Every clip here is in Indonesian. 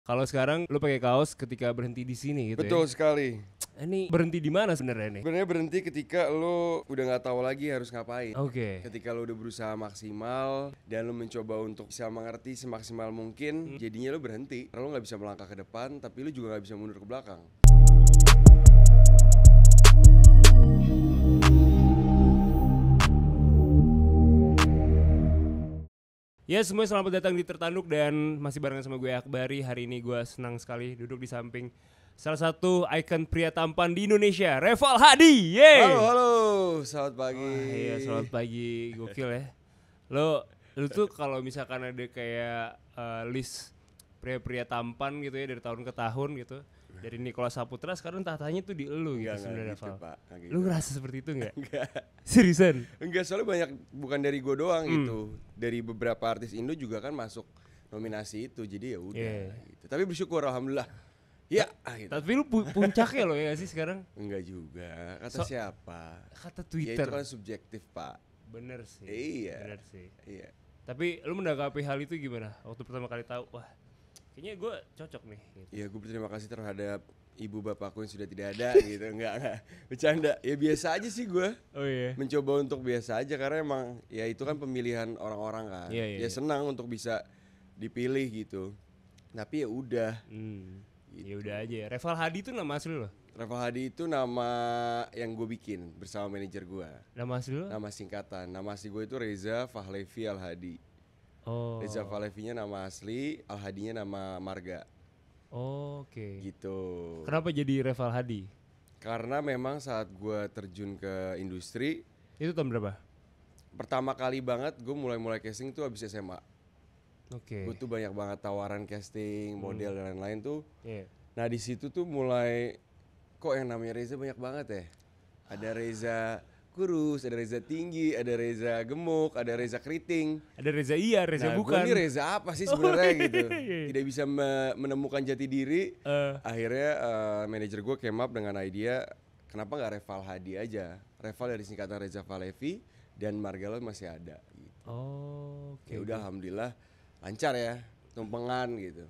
Kalau sekarang lu pakai kaos ketika berhenti di sini gitu Betul ya. sekali. Ini berhenti di mana sebenarnya nih? Sebenarnya berhenti ketika lo udah nggak tahu lagi harus ngapain. Oke. Ketika lo udah berusaha maksimal dan lo mencoba untuk bisa mengerti semaksimal mungkin, jadinya lo berhenti. Karena lo nggak bisa melangkah ke depan, tapi lo juga nggak bisa mundur ke belakang. Ya semuanya selamat datang di Tertanduk dan masih barengan sama gue Akbari. Hari ini gue senang sekali duduk di samping salah satu ikon pria tampan di Indonesia, Reval Hadi. Yeay. Halo, selamat pagi. Wah, iya selamat pagi, gokil ya. Lu tuh kalau misalkan ada kayak list pria-pria tampan gitu ya dari tahun ke tahun gitu, dari Nicholas Saputra sekarang tahtanya tuh di elu gitu sebenarnya, gitu, Val. Pak. Gitu. Lu ngerasa seperti itu nggak? Enggak. Seriusan? Enggak, soalnya banyak, bukan dari gue doang gitu. Dari beberapa artis Indo juga kan masuk nominasi itu, jadi ya udah gitu. Tapi bersyukur alhamdulillah. Ya, gitu. Tapi lu puncaknya loh ya gak sih sekarang? Enggak juga. Kata siapa? Kata Ya Twitter. itu kan subjektif, Pak. Bener sih. Iya. Bener sih. Iya. Tapi lu menanggapi hal itu gimana? Waktu pertama kali tahu, wah, kayaknya gue cocok nih. Gitu. Ya gue berterima kasih terhadap ibu bapakku yang sudah tidak ada gitu. Enggak. Bercanda. Ya biasa aja sih gue. Oh iya. Mencoba untuk biasa aja karena emang ya itu kan pemilihan orang-orang kan. Iya. Ya senang untuk bisa dipilih gitu. Tapi ya udah. Gitu. Ya udah aja. Reval Hadi itu nama asli lo? Reval Hadi itu nama yang gue bikin bersama manajer gue. Nama asli lo? Nama singkatan. Nama asli gue itu Reza Fahlevi Al Hadi. Oh. Reza Fahlevinya nama asli, Al Hadinya nama marga. Oh, oke. Gitu. Kenapa jadi Reval Hadi? Karena memang saat gue terjun ke industri, Itu tahun berapa? pertama kali banget gue mulai casting tuh abis SMA. Oke. Gue tuh banyak banget tawaran casting, model dan lain-lain tuh. Iya. Nah di situ tuh mulai, kok yang namanya Reza banyak banget ya. Ada Reza kurus, ada Reza tinggi, ada Reza gemuk, ada Reza keriting. Ada Reza iya, Reza Nah, bukan. gue ini Reza apa sih sebenarnya gitu. Tidak bisa menemukan jati diri. Akhirnya manajer gue came up dengan idea, kenapa nggak Reval Hadi aja. Reval dari singkatan Reza Fahlevi dan marga lo masih ada. Gitu. Oh, oke. Ya udah alhamdulillah lancar ya, tumpengan gitu.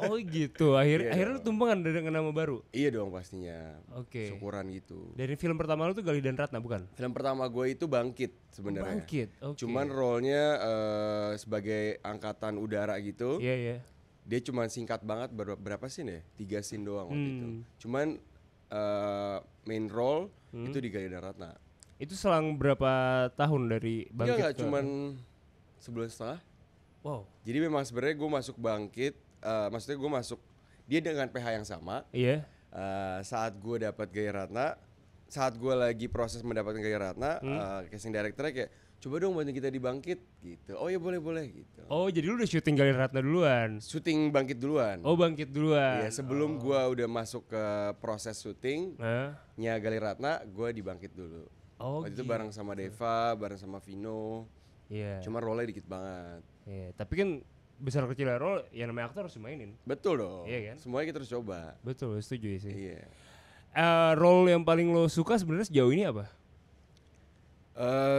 Oh gitu. Akhirnya Iya lu tumpengan dengan nama baru. Iya dong pastinya. Oke. Syukuran gitu. Dari film pertama lu tuh Gali dan Ratna bukan? Film pertama gue itu Bangkit sebenarnya. Bangkit. Oke. Cuman role-nya sebagai angkatan udara gitu. Iya. Dia cuma singkat banget, berapa scene ya? 3 scene doang waktu itu. Cuman main role itu di Gali dan Ratna. Itu selang berapa tahun dari Bangkit? Enggak, cuman 1,5 bulan. Wow. Jadi memang sebenarnya gue masuk Bangkit, maksudnya gue masuk dia dengan PH yang sama. Iya. Saat gue dapat Gaya Ratna, saat gue lagi proses mendapatkan Gaya Ratna, casting directornya kayak coba dong bantu kita di Bangkit gitu. Oh ya boleh gitu. Oh jadi lu udah syuting Gali Ratna duluan? Syuting Bangkit duluan. Oh Bangkit duluan. Iya, sebelum gue udah masuk ke proses syutingnya Gali Ratna, gue di Bangkit dulu. Oh Waktu itu bareng sama Deva, bareng sama Vino. Iya. Cuma role-nya dikit banget. Iya. Tapi kan besar kecil role yang namanya aktor harus dimainin. Betul dong. Iya kan? Semuanya kita harus coba. Betul, setuju sih. Iya. Role yang paling lo suka sebenarnya sejauh ini apa?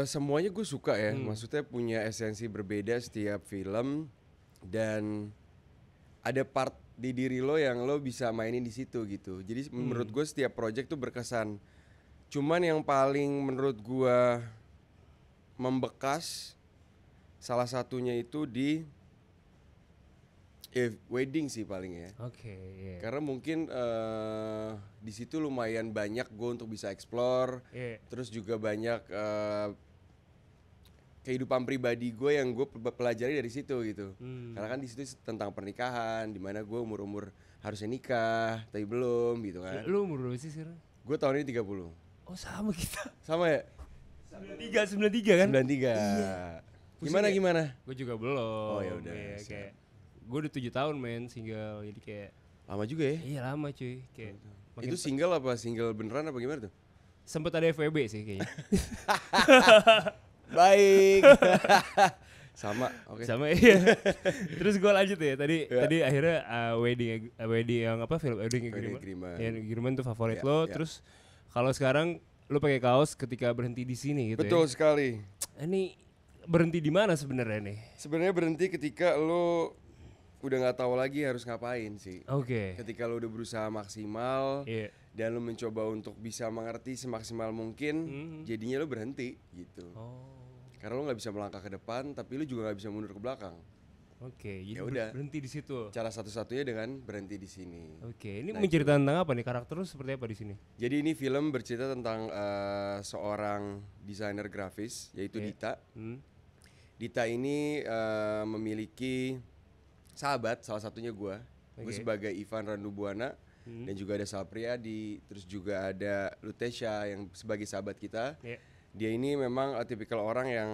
Semuanya gue suka ya, maksudnya punya esensi berbeda setiap film dan ada part di diri lo yang lo bisa mainin di situ gitu. Jadi menurut gue setiap project tuh berkesan. Cuman yang paling menurut gue membekas salah satunya itu di wedding sih paling ya. Oke. Iya. Karena mungkin di situ lumayan banyak gue untuk bisa explore. Terus juga banyak kehidupan pribadi gue yang gue pelajari dari situ gitu. Karena kan di situ tentang pernikahan, dimana gue umur harusnya nikah tapi belum gitu kan. Lu umur berapa sih sekarang? Gue tahun ini 30. Oh sama kita. Sama ya? 93 kan? 93. Iya. Gimana? Gue juga belum. Oh ya udah. Iya, kayak gue udah 7 tahun men single, jadi kayak Lama juga ya? iya lama cuy. Kayak Itu single apa single beneran apa gimana tuh? sempet ada FWB sih kayaknya. Baik. Sama, oke. Sama iya. Terus gue lanjut ya. Tadi akhirnya wedding yang apa film wedding Agreement. Ya, agreement tuh favorit Ya, lo. ya. Terus kalau sekarang lu pakai kaos ketika berhenti di sini gitu. Betul sekali. Ya. Ini berhenti di mana sebenarnya nih? Sebenarnya berhenti ketika lo udah nggak tahu lagi harus ngapain sih. Oke. Ketika lo udah berusaha maksimal Iya. dan lo mencoba untuk bisa mengerti semaksimal mungkin, jadinya lo berhenti gitu. Karena lo nggak bisa melangkah ke depan, tapi lo juga nggak bisa mundur ke belakang. Oke, jadi Ya udah. berhenti di situ. Cara satu-satunya dengan berhenti di sini. Oke, ini Nah, menceritakan tentang apa nih? Karakter lu seperti apa di sini? Jadi ini film bercerita tentang seorang desainer grafis yaitu Dita. Dita ini memiliki sahabat, salah satunya gue sebagai Ivan Randubuana, dan juga ada Sal Priadi, terus juga ada Lutesha yang sebagai sahabat kita. Dia ini memang tipikal orang yang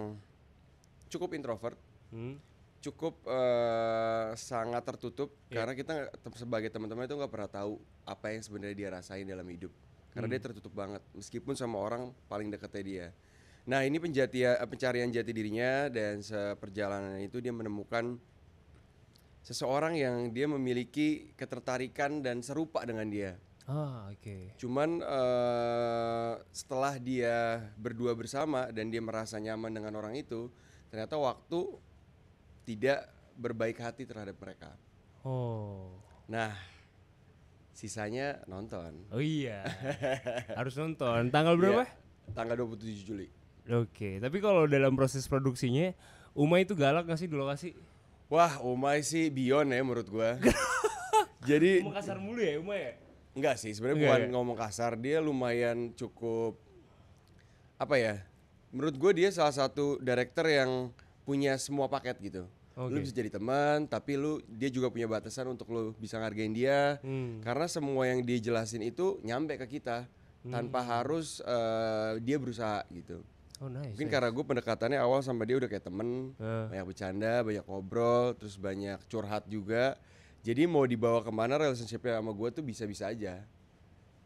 cukup introvert, cukup sangat tertutup, karena kita sebagai teman-teman itu nggak pernah tahu apa yang sebenarnya dia rasain dalam hidup, karena dia tertutup banget meskipun sama orang paling dekatnya dia. Nah, ini pencarian jati dirinya, dan seperjalanan itu dia menemukan seseorang yang dia memiliki ketertarikan dan serupa dengan dia. Oke. Cuman setelah dia berdua bersama dan dia merasa nyaman dengan orang itu, ternyata waktu tidak berbaik hati terhadap mereka. Nah, sisanya nonton. Oh iya. Harus nonton. Tanggal berapa? Tanggal 27 Juli. Oke, tapi kalau dalam proses produksinya, Umay itu galak gak sih di lokasi? Wah, Umay sih beyond ya menurut gua. Jadi ngomong kasar mulu ya Umay ya? Enggak sih, sebenarnya bukan ngomong kasar. Dia lumayan cukup, apa ya, menurut gue dia salah satu director yang punya semua paket gitu. Lu bisa jadi teman, tapi dia juga punya batasan untuk lu bisa ngargain dia. Karena semua yang dia jelasin itu nyampe ke kita tanpa harus dia berusaha gitu. Mungkin karena gue pendekatannya awal sama dia udah kayak temen, banyak bercanda, banyak ngobrol, terus banyak curhat juga. Jadi mau dibawa kemana relationship-nya sama gue tuh bisa-bisa aja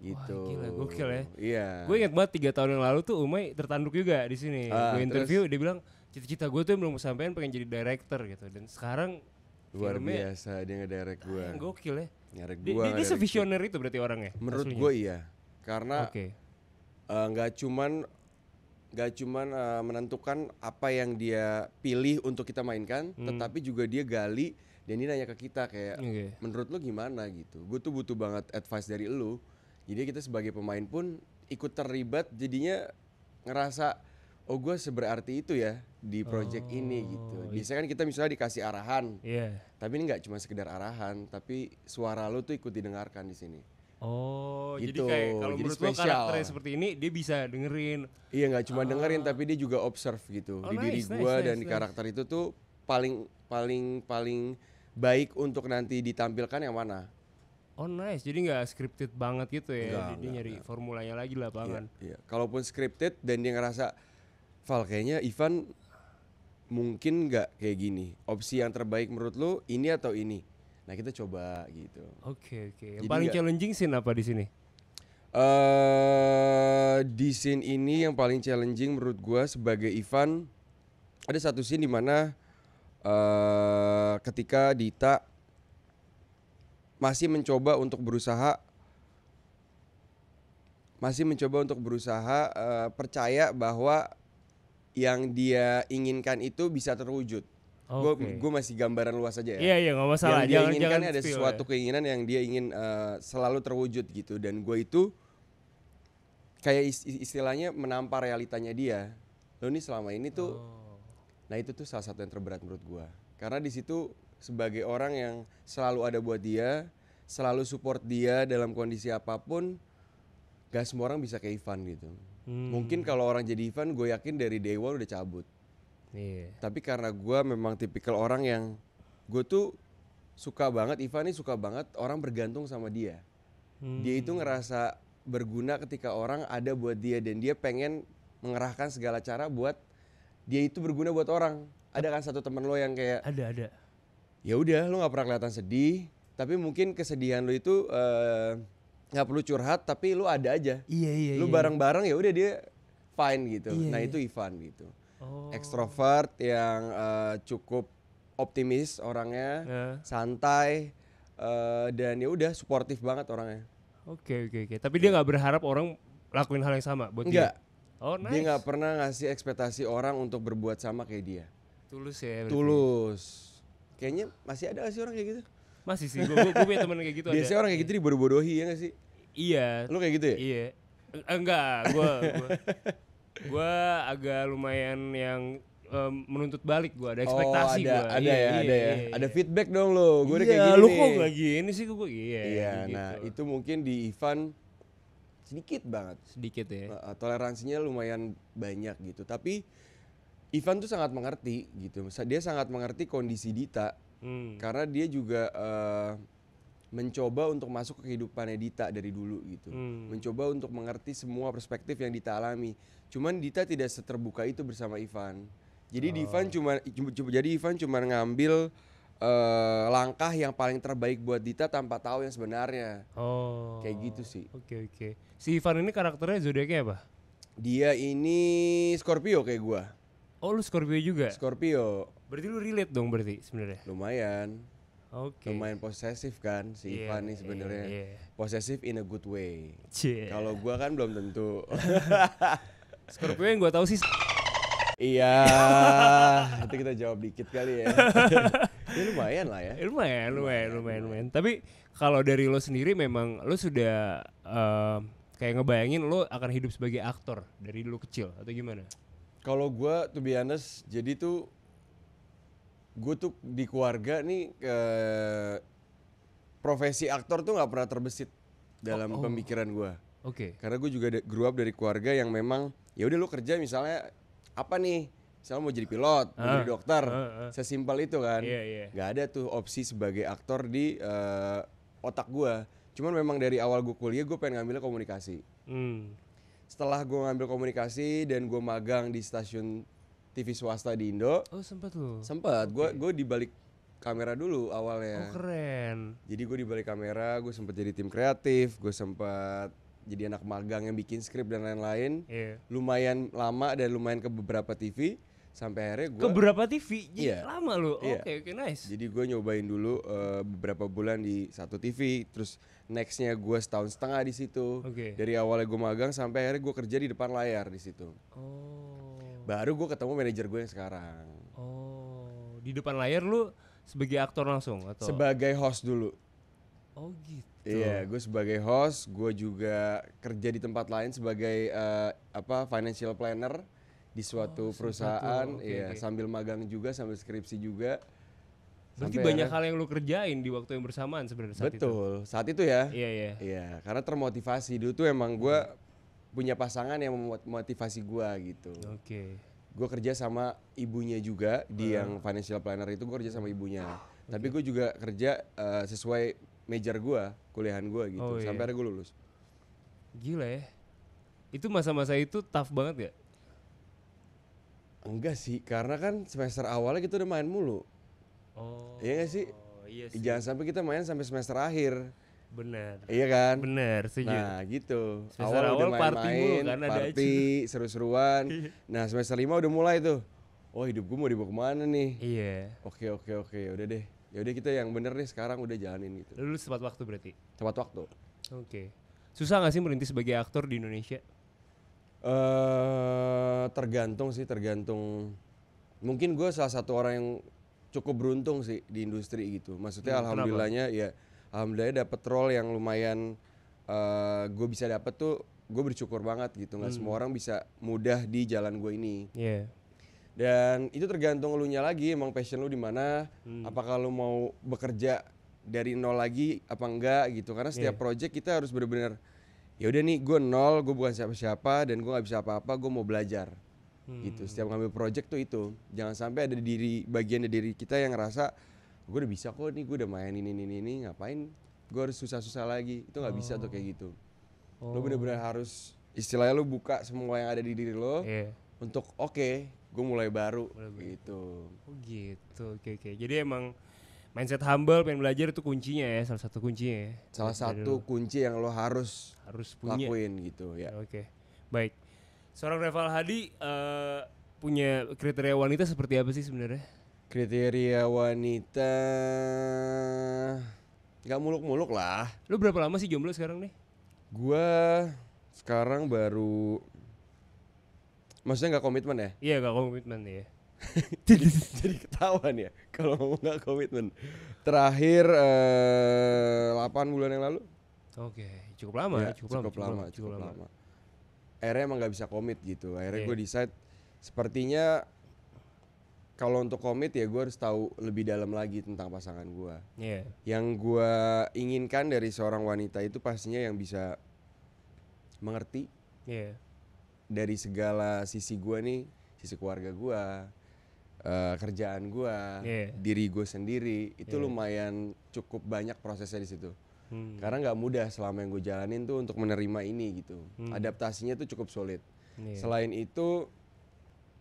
gitu. Wah, gila, gokil ya. Iya. Gue ingat banget 3 tahun yang lalu tuh Umay tertanduk juga di sini. Gue interview, dia bilang cita-cita gue tuh yang belum kesampaian, pengen jadi director gitu. Dan sekarang luar biasa dia ngedirect gue. Gokil ya. Ngedirect gue. Dia se-visioner itu berarti orangnya. Menurut gue iya. Karena nggak cuman menentukan apa yang dia pilih untuk kita mainkan, tetapi juga dia gali dan dia nanya ke kita kayak menurut lu gimana gitu. Gue tuh butuh banget advice dari lu. Jadi kita sebagai pemain pun ikut terlibat, jadinya ngerasa oh gue seberarti itu ya di project ini gitu. Biasanya kan kita misalnya dikasih arahan, tapi ini nggak cuma sekedar arahan, tapi suara lu tuh ikut didengarkan di sini. Gitu. Jadi kayak kalau menurut lo karakternya seperti ini dia bisa dengerin. Iya, nggak cuma dengerin tapi dia juga observe gitu di diri gue dan di karakter itu tuh paling baik untuk nanti ditampilkan yang mana. Jadi nggak scripted banget gitu ya. Dia nyari formulanya lagi lah lapangan. Iya. Kalaupun scripted dan dia ngerasa Val kayaknya Ivan mungkin nggak kayak gini. Opsi yang terbaik menurut lo ini atau ini? Nah kita coba gitu. Oke. Yang paling challenging scene apa di sini? Di scene ini yang paling challenging menurut gue sebagai Ivan, ada satu scene di mana ketika Dita masih mencoba untuk berusaha percaya bahwa yang dia inginkan itu bisa terwujud. Gue masih gambaran luas aja ya. Iya nggak masalah. Yang dia inginkan ada sesuatu keinginan yang dia ingin selalu terwujud gitu, dan gue itu kayak istilahnya menampar realitanya dia. Lo nih selama ini tuh, nah itu tuh salah satu yang terberat menurut gue. Karena di situ sebagai orang yang selalu ada buat dia, selalu support dia dalam kondisi apapun, gak semua orang bisa kayak Ivan gitu. Mungkin kalau orang jadi Ivan, gue yakin dari day one udah cabut. Tapi karena gue memang tipikal orang yang gue tuh suka banget, Ivan nih suka banget orang bergantung sama dia. Dia itu ngerasa berguna ketika orang ada buat dia, dan dia pengen mengerahkan segala cara buat dia itu berguna buat orang. Ada kan satu temen lo yang kayak ada. Ya udah, lo nggak pernah kelihatan sedih, tapi mungkin kesedihan lo itu nggak perlu curhat, tapi lo ada aja. Iya. Lo bareng-bareng ya udah dia fine gitu. Nah itu Ivan gitu. Extrovert yang cukup optimis orangnya, santai, dan ya udah suportif banget orangnya. Oke. Tapi dia nggak berharap orang lakuin hal yang sama buat dia. Nice. Dia nggak pernah ngasih ekspektasi orang untuk berbuat sama kayak dia. Tulus ya. Tulus. Kayaknya masih ada gak sih orang kayak gitu? Masih sih, gue punya temen kayak gitu. Biasanya orang kayak gitu dibodoh-bodohi ya gak sih? Iya. Lu kayak gitu ya? Iya. Enggak, gue agak lumayan yang menuntut balik, gue ada ekspektasi. Ada feedback dong lo. Gue udah kayak gini lu nih. kok gak gini sih gue? Iya, gitu. nah itu mungkin di Ivan sedikit banget. Sedikit ya. Toleransinya lumayan banyak gitu. Tapi Ivan tuh sangat mengerti gitu. Dia sangat mengerti kondisi Dita. Karena dia juga mencoba untuk masuk ke kehidupannya Dita dari dulu gitu. Mencoba untuk mengerti semua perspektif yang Dita alami. Cuman Dita tidak seterbuka itu bersama Ivan. Jadi Ivan cuma ngambil langkah yang paling terbaik buat Dita tanpa tahu yang sebenarnya. Kayak gitu sih. Oke. Si Ivan ini karakternya zodiaknya apa? Dia ini Scorpio kayak gua. Oh, lu Scorpio juga? Scorpio. Berarti lu relate dong berarti sebenarnya. Lumayan. Oke. Lumayan posesif kan si Ivan nih sebenarnya. Posesif in a good way. Kalau gua kan belum tentu. Scorpio yang gua tahu sih iya, itu kita jawab dikit kali ya. Ya lumayan lah ya. Lumayan. Tapi kalau dari lo sendiri memang lo sudah kayak ngebayangin lo akan hidup sebagai aktor dari dulu kecil atau gimana? Kalau gue to be honest, jadi tuh gue tuh di keluarga nih profesi aktor tuh nggak pernah terbesit dalam pemikiran gue. Oke. Karena gue juga grew up dari keluarga yang memang ya udah lo kerja misalnya apa nih? Misalnya mau jadi pilot, mau jadi dokter, sesimpel itu kan. Gak ada tuh opsi sebagai aktor di otak gue. Cuman memang dari awal gue kuliah gue pengen ngambilnya komunikasi. Setelah gue ngambil komunikasi dan gue magang di stasiun TV swasta di Indo. Oh sempet lo? Sempet, gue di balik kamera dulu awalnya. Oh keren. Jadi gue di balik kamera, gue sempet jadi tim kreatif, gue sempet jadi anak magang yang bikin skrip dan lain-lain. Lumayan lama dan lumayan ke beberapa TV. Sampai akhirnya gue ke beberapa TV? Lama lu? Oke, nice. Jadi gue nyobain dulu beberapa bulan di satu TV. Terus nextnya gue setahun setengah di situ. Dari awalnya gue magang sampai akhirnya gue kerja di depan layar di situ. Baru gue ketemu manajer gue yang sekarang. Di depan layar lu sebagai aktor langsung atau? Sebagai host dulu. Oh gitu. Iya, gue sebagai host, gue juga kerja di tempat lain sebagai financial planner di suatu perusahaan, sambil magang juga, sambil skripsi juga. Berarti banyak hal yang lu kerjain di waktu yang bersamaan sebenarnya saat itu. Betul, saat itu ya. Iya, karena termotivasi dulu tuh emang gue punya pasangan yang memotivasi gue gitu. Gue kerja sama ibunya juga di yang financial planner itu, gue kerja sama ibunya. Tapi gue juga kerja sesuai major gue, kuliahan gue gitu, sampai akhirnya gue lulus. Gila ya. Itu masa-masa itu tough banget gak? Enggak sih, karena kan semester awalnya kita udah main mulu. Iya gak sih? Iya sih. Jangan sampai kita main sampai semester akhir. Bener. Iya kan? Bener, setuju. Nah gitu. Semester awal party mulu kan, party, seru-seruan. Nah semester 5 udah mulai tuh. Oh hidup gue mau dibawa kemana nih? Iya. Oke, udah deh. Yaudah kita yang bener nih sekarang udah jalanin gitu. Lulus tepat waktu berarti? Tepat waktu. Susah gak sih merintis sebagai aktor di Indonesia? Tergantung. Mungkin gue salah satu orang yang cukup beruntung sih di industri gitu. Maksudnya alhamdulillahnya ya, alhamdulillah dapet role yang lumayan gue bisa dapet tuh, gue bersyukur banget gitu. Nggak semua orang bisa mudah di jalan gue ini. Dan itu tergantung lu nya lagi, emang passion lu di mana. Apakah lu mau bekerja dari nol lagi apa enggak gitu. Karena setiap project kita harus benar-benar ya udah nih gue nol, gue bukan siapa-siapa dan gue nggak bisa apa-apa, gue mau belajar. Gitu. Setiap ngambil project tuh itu. Jangan sampai ada bagian dari diri kita yang ngerasa gue udah bisa kok nih, gue udah main ini, ngapain gue harus susah-susah lagi. Itu nggak bisa tuh kayak gitu. Lo benar-benar harus istilahnya lo buka semua yang ada di diri lo untuk gue mulai baru gitu. Oke. Jadi emang mindset humble, pengen belajar itu kuncinya ya, salah satu kuncinya ya. Salah satu kunci yang lo harus punya. Lakuin gitu ya. Baik. Seorang Reval Hadi punya kriteria wanita seperti apa sih sebenarnya? Kriteria wanita nggak muluk-muluk lah. Lo berapa lama sih jomblo sekarang nih? Gua sekarang baru, maksudnya nggak komitmen ya? Iya nggak komitmen ya. jadi ketahuan ya kalau ngomong nggak komitmen. Terakhir 8 bulan yang lalu. Oke, cukup lama Ya, ya, cukup lama. Akhirnya emang nggak bisa komit gitu. Akhirnya Iya. gue decide sepertinya kalau untuk komit ya gue harus tahu lebih dalam lagi tentang pasangan gue. Iya. Yang gue inginkan dari seorang wanita itu pastinya yang bisa mengerti Iya. dari segala sisi gue nih, sisi keluarga gue, kerjaan gue, Iya. diri gue sendiri. Itu Iya. lumayan cukup banyak prosesnya di situ. Hmm. Karena nggak mudah selama yang gue jalanin tuh untuk menerima ini gitu. Adaptasinya tuh cukup sulit. Iya. Selain itu,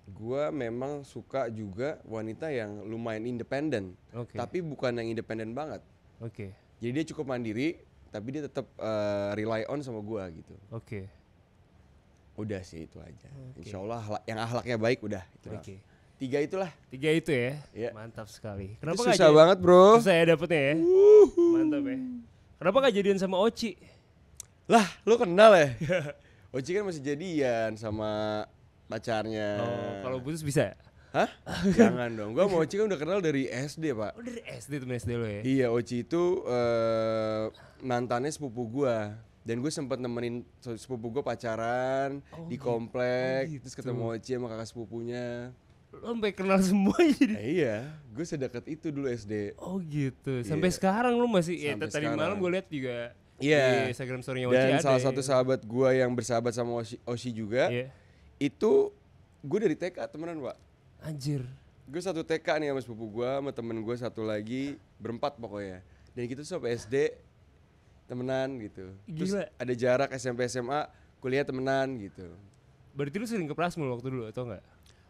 gue memang suka juga wanita yang lumayan independen. Oke. Tapi bukan yang independen banget. Oke. Jadi dia cukup mandiri, tapi dia tetap rely on sama gue gitu. Oke. Udah sih itu aja. Oke. Insya Allah yang akhlaknya baik udah. Itu Oke. 3 itulah. 3 itu ya. Iya. Mantap sekali. Itu Kenapa nggak susah banget bro. Susah ya dapetnya ya. Mantap ya. Kenapa gak jadian sama Oci? Lah lu kenal ya? Oci kan masih jadian sama pacarnya. Oh, kalau putus bisa? Hah? Jangan dong. Gua sama Oci kan udah kenal dari SD, Pak. Oh dari SD temen SD lo ya? Iya, Oci itu mantannya sepupu gua. Dan gue sempet nemenin sepupu gua pacaran di komplek. gitu. Terus ketemu Oci sama kakak sepupunya. Lo sampai kenal semua jadi. Iya, gue sedekat itu dulu SD. Oh gitu. Sampai Iya. sekarang lo masih ya Sampai tadi sekarang. malam gue lihat juga Iya. di Instagram story-nya Oci Dan ada. salah satu sahabat gua yang bersahabat sama Oci juga, Iya. itu gue dari TK temenan, Pak. Anjir. Gue satu TK nih sama sepupu gue, sama temen gue satu lagi, berempat pokoknya. Dan kita tuh sampai SD temenan gitu. Terus Gila. ada jarak SMP SMA, kuliah temenan gitu. Berarti lu sering ke Prasmul waktu dulu atau enggak?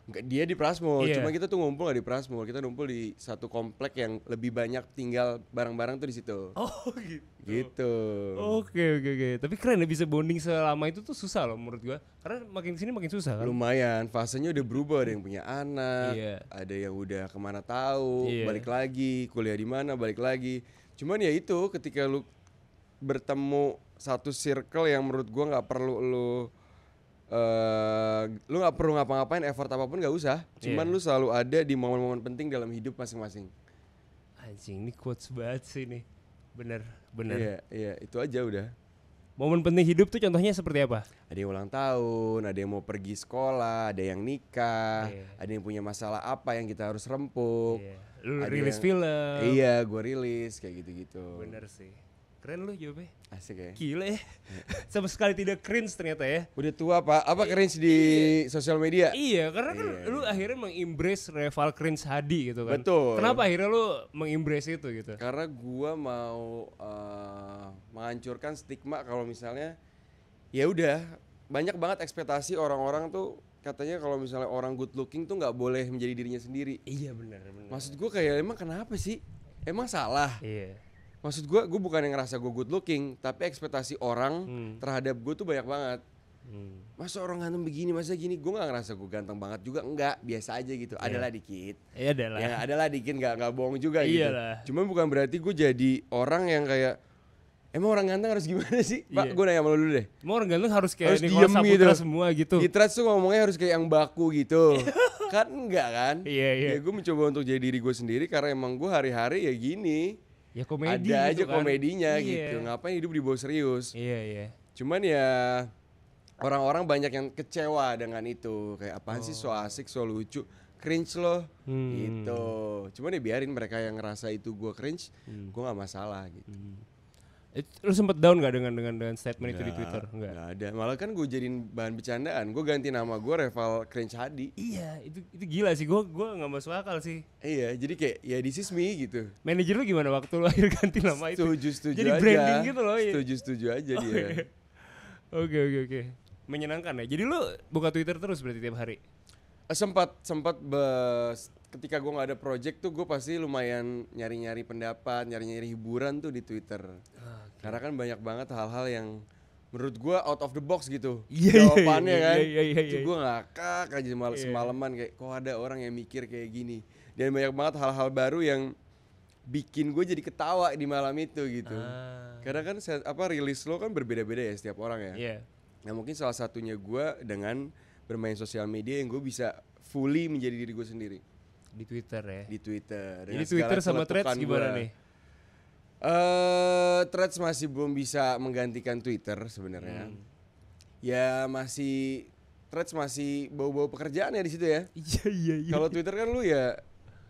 Enggak, dia di Prasmul, Iya. cuma kita tuh ngumpul gak di Prasmul, kita ngumpul di satu komplek yang lebih banyak tinggal bareng-bareng tuh di situ. Oh gitu. Gitu. Oke. Tapi keren ya bisa bonding selama itu tuh susah loh menurut gua. Karena makin sini makin susah kan. Lumayan, fasenya udah berubah, ada yang punya anak, Iya. ada yang udah kemana tahu, Iya. balik lagi, kuliah di mana, balik lagi. Cuman ya itu, ketika lu bertemu satu circle yang menurut gua nggak perlu lu nggak perlu ngapa-ngapain, effort apapun nggak usah. Cuman Iya. lu selalu ada di momen-momen penting dalam hidup masing-masing. Anjing ini quotes banget sih nih. Bener. Iya, itu aja udah. Momen penting hidup tuh contohnya seperti apa? Ada yang ulang tahun, ada yang mau pergi sekolah, ada yang nikah, Iya. ada yang punya masalah apa yang kita harus rempuk. Iya. Lu Ada rilis yang- film. Iya, gue rilis kayak gitu-gitu. Bener sih. Keren lu jawabnya. Asik ya. Gila ya. Sama sekali tidak cringe ternyata ya. Udah tua Pak, apa cringe di sosial media? Iya, karena kan Iya, lu akhirnya mengembrace Reval Cringe Hadi gitu kan. Betul. Kenapa akhirnya lu mengembrace itu gitu? Karena gua mau menghancurkan stigma kalau misalnya ya udah banyak banget ekspektasi orang-orang tuh katanya kalau misalnya orang good looking tuh nggak boleh menjadi dirinya sendiri. Iya benar. Maksud gua kayak emang kenapa sih? Emang salah? Iya. Maksud gue bukan yang ngerasa gue good looking, tapi ekspektasi orang terhadap gue tuh banyak banget. Masa orang ganteng begini, masa gini, gue nggak ngerasa gue ganteng banget juga, enggak, biasa aja gitu. Adalah dikit. Iya adalah. Ya adalah dikit, nggak bohong juga Iyalah. gitu. Cuman bukan berarti gue jadi orang yang kayak emang orang ganteng harus gimana sih? Pak, Iya. gue nanya sama lu dulu deh. Emang orang ganteng harus kayak Harus Nicholas diem Saputra gitu. semua gitu. Di Threads tuh ngomongnya harus kayak yang baku gitu. Kan enggak kan? Iya. Ya gue mencoba untuk jadi diri gue sendiri karena emang gue hari-hari ya gini. Ya komedi Ada gitu aja kan. komedinya Iya. gitu. Ngapain hidup dibawa serius? Iya. Cuman ya orang-orang banyak yang kecewa dengan itu. Kayak apaan sih so asik, so lucu. Cringe loh gitu. Cuman ya biarin mereka yang ngerasa itu gue cringe, gue gak masalah gitu. Lu sempet down gak dengan statement itu di Twitter? Enggak. Nggak ada. Malah kan gue jadiin bahan bercandaan. Gue ganti nama gue Reval Cringe Hadi. Iya, itu gila sih. Gua enggak masuk akal sih. Iya, jadi kayak ya this is me gitu. Manajer lu gimana waktu lu akhir ganti nama itu? Setuju Jadi aja. branding gitu loh. Iya. Setuju aja dia. Oke. Menyenangkan ya. Jadi lu buka Twitter terus berarti tiap hari? Sempat ketika gue nggak ada project tuh gue pasti lumayan nyari-nyari pendapat, nyari-nyari hiburan tuh di Twitter. Karena kan banyak banget hal-hal yang menurut gue out of the box gitu. Iya, Jawabannya iya, kan. iya. Itu gue ngakak aja semalaman kayak kok ada orang yang mikir kayak gini. Dan banyak banget hal-hal baru yang bikin gue jadi ketawa di malam itu gitu. Karena kan rilis lo kan berbeda-beda ya setiap orang ya. Iya. Nah mungkin salah satunya gue dengan bermain sosial media yang gue bisa fully menjadi diri gue sendiri Di Twitter ya. di Twitter. Jadi Twitter sama Threads gimana nih? Threads masih belum bisa menggantikan Twitter sebenarnya. Ya masih Threads masih bau-bau pekerjaan ya di situ ya. Iya. Kalau Twitter kan lu ya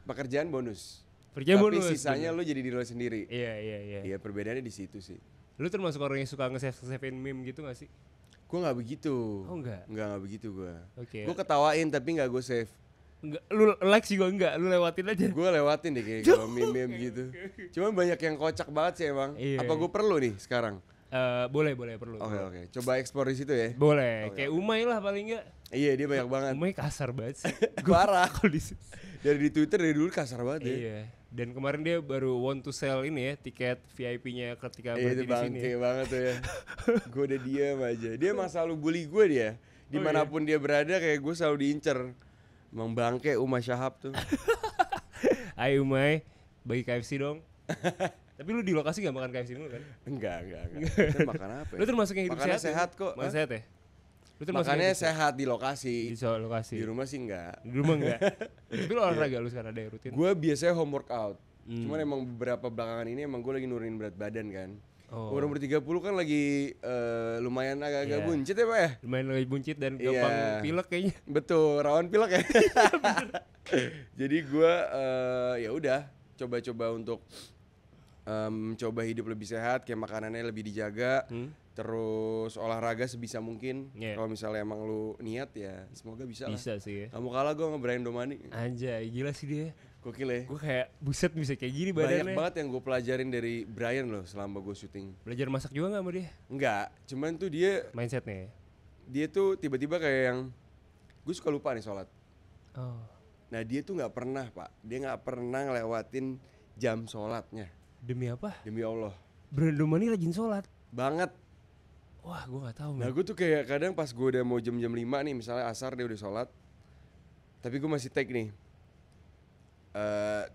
pekerjaan bonus. Pekerjaan Tapi bonus, sisanya bener. lu jadi diri lu sendiri. Iya. Iya perbedaannya di situ sih. Lu termasuk orang yang suka nge-save-savein meme gitu gak sih? Gue nggak begitu. Oh enggak? Nggak begitu gue. Oke. Gue ketawain tapi nggak gue save. Enggak, lu like juga enggak, lu lewatin aja. Gue lewatin deh kayak kalau meme gitu. Cuman banyak yang kocak banget sih emang. Iya. Apa gue perlu nih sekarang? Boleh perlu. Oke. Coba explore di situ ya. Boleh, Oke, kayak Umay lah paling enggak. Iya dia banyak banget. Umay kasar banget sih. Parah. Kalau di Dari di Twitter dari dulu kasar banget ya. Iya. Dan kemarin dia baru want to sell ini ya, tiket VIP-nya ketika Iya berhenti itu di sini. bangke banget tuh ya. Gue udah diam aja. Dia emang selalu bully gue dia. Dimanapun dia berada kayak gue selalu diincer. Emang bangke Umay Shahab tuh. Ayo Umay, bagi KFC dong. Tapi lu di lokasi gak makan KFC dulu kan? Enggak. Kita makan apa ya? Lu termasuk yang hidup Makannya sehat. sehat kok. Makan Hah? sehat ya? Lu termasuk Makannya yang hidup sehat di lokasi. di lokasi. Di rumah sih enggak. Di rumah enggak? Tapi lu olahraga lu sekarang ada yang rutin? Gue biasanya home workout. Cuman emang beberapa belakangan ini emang gue lagi nurunin berat badan kan. Umur 30 kan lagi lumayan agak-agak Iya. buncit ya Pak ya? Lumayan lagi buncit dan gampang Iya. pilek kayaknya. Betul, rawan pilek ya. Jadi gue ya udah coba-coba untuk coba hidup lebih sehat, kayak makanannya lebih dijaga, terus olahraga sebisa mungkin. Iya. Kalau misalnya emang lu niat ya, semoga bisa lah. Bisa sih ya. Kamu kalah gue nge-Brian Domani. Anjay, gila sih dia. Gokil ya. Gue kayak buset bisa kayak gini Banyak badannya. banget yang gue pelajarin dari Brian loh selama gue syuting. Belajar masak juga gak sama dia? Enggak, cuman tuh dia Mindsetnya ya? tuh tiba-tiba kayak yang gue suka lupa nih sholat. Oh. Nah dia tuh nggak pernah Pak, dia nggak pernah ngelewatin jam sholatnya. Demi apa? Demi Allah. Brando Mani rajin sholat. Banget. Wah gue gak tahu. Nah gue tuh kayak kadang pas gue udah mau jam-jam 5 nih, misalnya asar dia udah sholat, tapi gue masih take nih.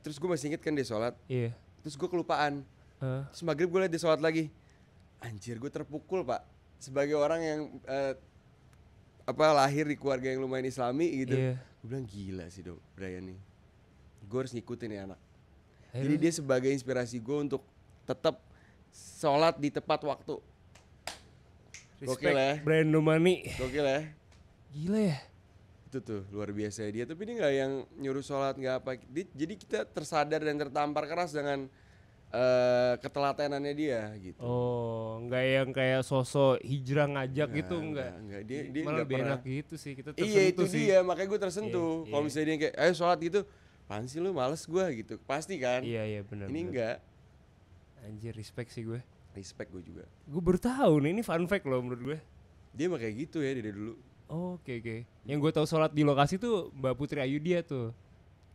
Terus gue masih inget kan dia sholat, Iya. terus gue kelupaan. Terus maghrib gue liat dia sholat lagi. Anjir gue terpukul Pak. Sebagai orang yang lahir di keluarga yang lumayan islami gitu. Iya. Gue bilang gila sih dong Brian nih. Gue harus ngikutin nih anak. Akhirnya- Jadi dia sebagai inspirasi gue untuk tetap sholat di tepat waktu. Gokil ya. Brando Mani. Gokil ya. Gila ya. Itu tuh luar biasa dia. Tapi dia nggak yang nyuruh sholat nggak apa. Jadi kita tersadar dan tertampar keras dengan ketelatenannya dia gitu. Oh, nggak yang kayak sosok hijrah ngajak gitu enggak. Enggak. Dia Malah nggak lebih pernah. enak gitu sih, kita tersentuh Iya itu sih. dia, makanya gue tersentuh. Iya, Kalau iya. misalnya dia kayak, ayo sholat gitu, apaan sih lu, males gue gitu. Pasti kan. Iya benar. Ini enggak. Anjir, respect sih gue. Respect gue juga. Gue baru tahu nih, ini fun fact loh menurut gue. Dia mah kayak gitu ya dari dulu. Oke. Yang gue tahu sholat di lokasi tuh Mbak Putri Ayudia tuh.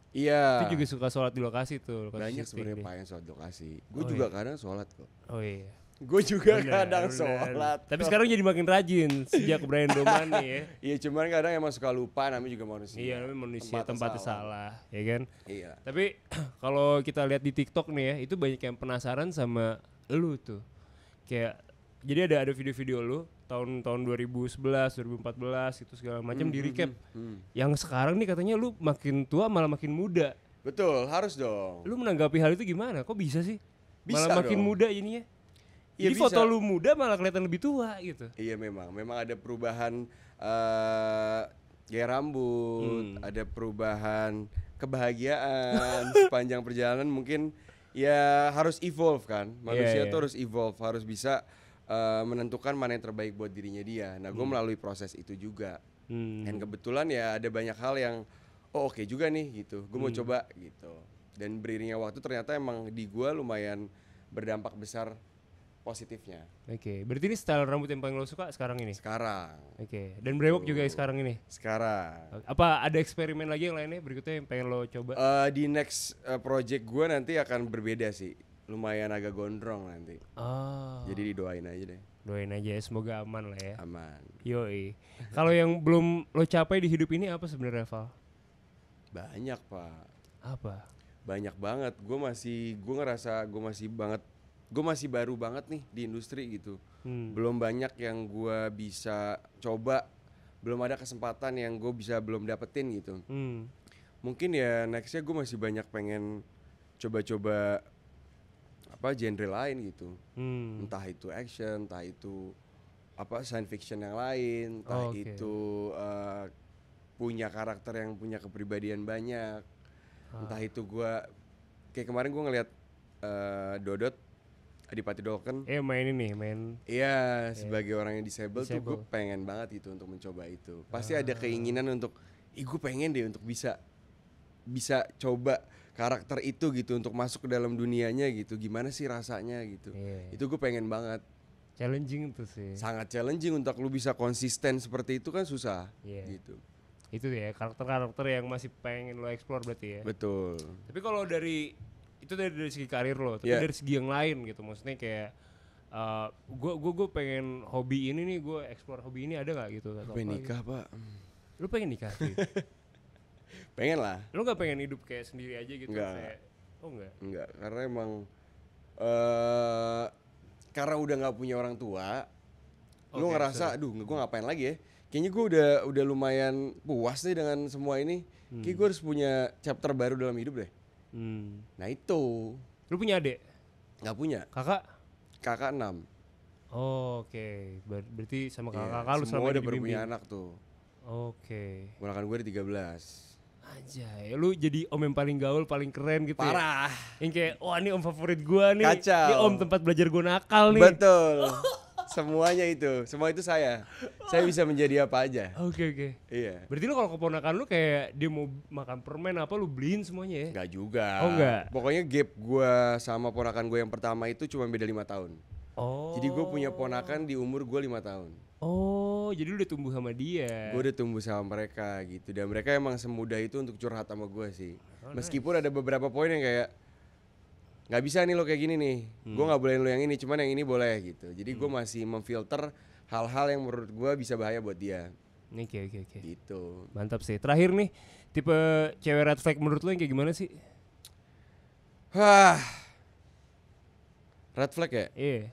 Iya. Itu juga suka sholat di lokasi tuh. Lokasi Banyak syuting sebenarnya dia. Pak yang sholat di lokasi. Gue Oh, juga iya. kadang sholat kok. Oh iya. Gue juga Benar, kadang benar. sholat. Tapi sekarang jadi makin rajin sejak Brando Mani ya. Iya cuman kadang emang suka lupa, namanya juga manusia. Iya, namanya manusia tempatnya salah, ya kan? Iya. Tapi kalau kita lihat di TikTok nih ya, itu banyak yang penasaran sama lu tuh. Kayak jadi ada video-video lu tahun 2011, 2014 itu segala macam di recap. Yang sekarang nih katanya lu makin tua malah makin muda. Betul, harus dong. Lu menanggapi hal itu gimana? Kok bisa sih? Bisa Malah makin dong. muda ininya. Iya, Jadi bisa. foto lu muda malah kelihatan lebih tua gitu. Iya memang ada perubahan gaya rambut, ada perubahan kebahagiaan sepanjang perjalanan mungkin ya harus evolve kan. Manusia Iya. tuh harus evolve, harus bisa menentukan mana yang terbaik buat dirinya dia. Nah, gue melalui proses itu juga. Dan kebetulan ya ada banyak hal yang oke juga nih gitu. Gue mau coba gitu. Dan beriringnya waktu ternyata emang di gue lumayan berdampak besar positifnya. Oke, berarti ini style rambut yang paling lo suka sekarang ini? Sekarang. Oke, dan brewok juga yang sekarang ini? Sekarang. Apa ada eksperimen lagi yang lainnya berikutnya yang pengen lo coba? Di next project gue nanti akan berbeda sih. Lumayan agak gondrong nanti. Oh, Jadi didoain aja deh. doain aja ya, semoga aman lah ya. Aman. Yoi. Kalau yang belum lo capai di hidup ini apa sebenarnya, Val? Banyak Pak. Apa? Banyak banget. Gue ngerasa gue masih baru banget nih di industri gitu. Belum banyak yang gue bisa coba belum ada kesempatan yang gue belum dapetin gitu. Hmm. Mungkin ya nextnya gue masih banyak pengen coba-coba apa genre lain gitu. Entah itu action, entah itu apa science fiction yang lain, entah itu punya karakter yang punya kepribadian banyak, entah itu gue kayak kemarin gue ngeliat Dodot Adipati Dolken. Iya, sebagai orang yang disable tuh gue pengen banget gitu untuk mencoba itu. Pasti ada keinginan untuk, gue pengen deh untuk bisa coba karakter itu gitu untuk masuk ke dalam dunianya gitu. Gimana sih rasanya gitu. Itu gue pengen banget. Challenging tuh sih. Sangat challenging untuk lu bisa konsisten seperti itu kan susah gitu. Itu ya karakter-karakter yang masih pengen lo explore berarti ya. Betul. Tapi kalau dari segi karir lo, tapi dari segi yang lain gitu, maksudnya kayak gue pengen hobi ini nih, gue explore hobi ini, ada nggak gitu? Pengen nikah gitu? Pak. Lu pengen nikah sih? Pengen lah. Lu nggak pengen hidup kayak sendiri aja gitu? Enggak. Enggak, karena emang karena udah nggak punya orang tua, lu ngerasa, aduh gue ngapain lagi ya? Kayaknya gue udah lumayan puas nih dengan semua ini. Kayaknya gue harus punya chapter baru dalam hidup deh. Nah itu. Lu punya adik? Nggak punya. Kakak 6. Oke. Berarti sama kakak lu semua udah punya anak tuh. Oke. Ponakan gue ada 13. Anjay, lu jadi om yang paling gaul, paling keren gitu. Parah. Yang kayak, wah ini om favorit gue nih. Kacau. Ini om tempat belajar gue nakal nih. Betul. Semuanya itu, semua itu saya bisa menjadi apa aja. Oke. Iya. Berarti lu kalau keponakan lu kayak dia mau makan permen apa lu beliin semuanya ya? Enggak juga. Oh enggak. Pokoknya gap gue sama ponakan gue yang pertama itu cuma beda 5 tahun. Oh. Jadi gue punya ponakan di umur gue 5 tahun. Oh, jadi lu udah tumbuh sama dia. Gue udah tumbuh sama mereka gitu. Dan mereka emang semudah itu untuk curhat sama gue sih. Meskipun ada beberapa poin yang kayak nggak bisa nih lo kayak gini nih, gue nggak bolehin lo yang ini, cuman yang ini boleh gitu. Jadi gue masih memfilter hal-hal yang menurut gue bisa bahaya buat dia. Oke. Gitu. Mantap sih. Terakhir nih, tipe cewek red flag menurut lo yang kayak gimana sih? Red flag ya? Iya.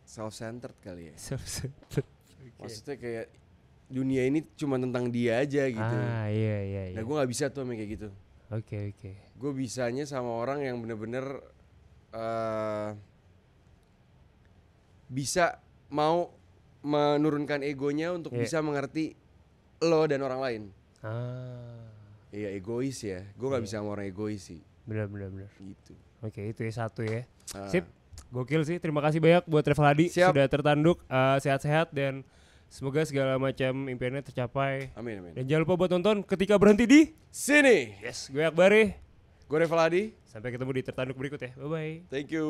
Self-centered kali ya. Self-centered. Maksudnya kayak dunia ini cuma tentang dia aja gitu. Iya. Nah gue nggak bisa tuh kayak gitu. Oke. Gue bisanya sama orang yang bener-bener bisa mau menurunkan egonya untuk bisa mengerti lo dan orang lain. Iya, egois ya. Gue nggak bisa sama orang egois sih. Bener. Gitu. Oke, itu ya satu ya. Sip, gokil sih. Terima kasih banyak buat Reva Hadi sudah tertanduk, sehat-sehat dan semoga segala macam impiannya tercapai. Amin. Dan jangan lupa buat nonton Ketika Berhenti di Sini. Yes, gue Akbari. Gue Reva Hadi. Sampai ketemu di tertanduk berikut ya. Bye-bye. Thank you.